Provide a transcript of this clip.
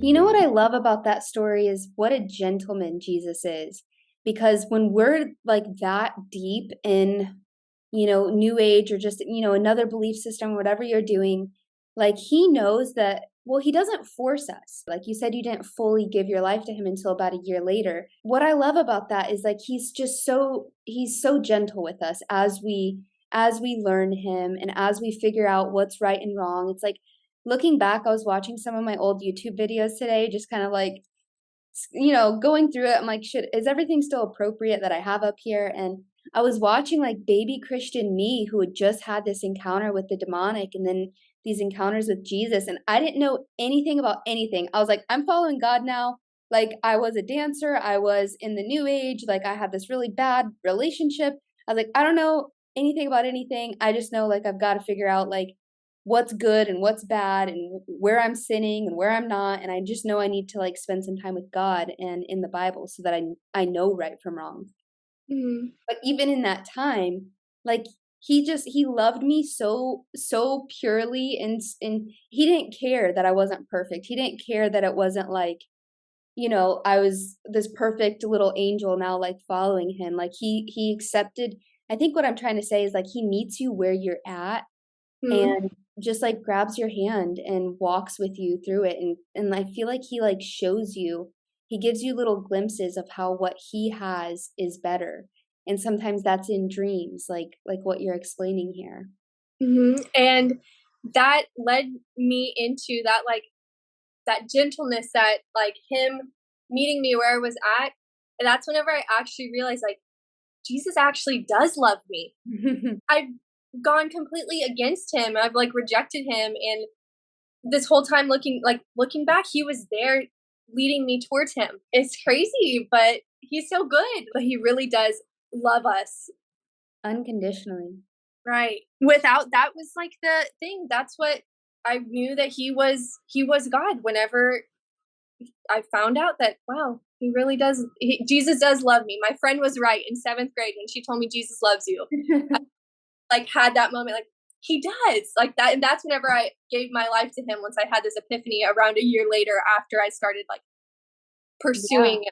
You know what I love about that story is what a gentleman Jesus is. Because when we're like that deep in, new age or just, another belief system, whatever you're doing, like he knows that, well, he doesn't force us. Like you said, you didn't fully give your life to him until about a year later. What I love about that is like he's so gentle with us as we learn him and as we figure out what's right and wrong. It's like looking back, I was watching some of my old YouTube videos today, just kind of like, going through it. I'm like, is everything still appropriate that I have up here? And I was watching like baby Christian me who had just had this encounter with the demonic and then these encounters with Jesus. And I didn't know anything about anything. I was like, I'm following God now. Like I was a dancer. I was in the new age. Like I had this really bad relationship. I was like, I don't know anything about anything. I just know like I've got to figure out like what's good and what's bad and where I'm sinning and where I'm not. And I just know I need to like spend some time with God and in the Bible so that I know right from wrong. Mhm. But even in that time, like he loved me so purely and he didn't care that I wasn't perfect. He didn't care that it wasn't like, I was this perfect little angel now like following him. Like he accepted. I think what I'm trying to say is like he meets you where you're at Mhm. and just like grabs your hand and walks with you through it and I feel like he like shows you, he gives you little glimpses of how what he has is better. And sometimes that's in dreams, like what you're explaining here. And that led me into that, like, that gentleness, that, like, him meeting me where I was at, and that's whenever I actually realized, like, Jesus actually does love me. I've gone completely against him, I've, like, rejected him, and this whole time looking back, he was there leading me towards him. It's crazy, but he's so good, but he really does love us. Unconditionally. Right. Without that was like the thing. That's what I knew, that he was God whenever I found out that, wow, he really does, Jesus does love me. My friend was right in 7th grade when she told me Jesus loves you. Like had that moment, like he does, like that, and that's whenever I gave my life to him, once I had this epiphany around a year later after I started like Yeah. pursuing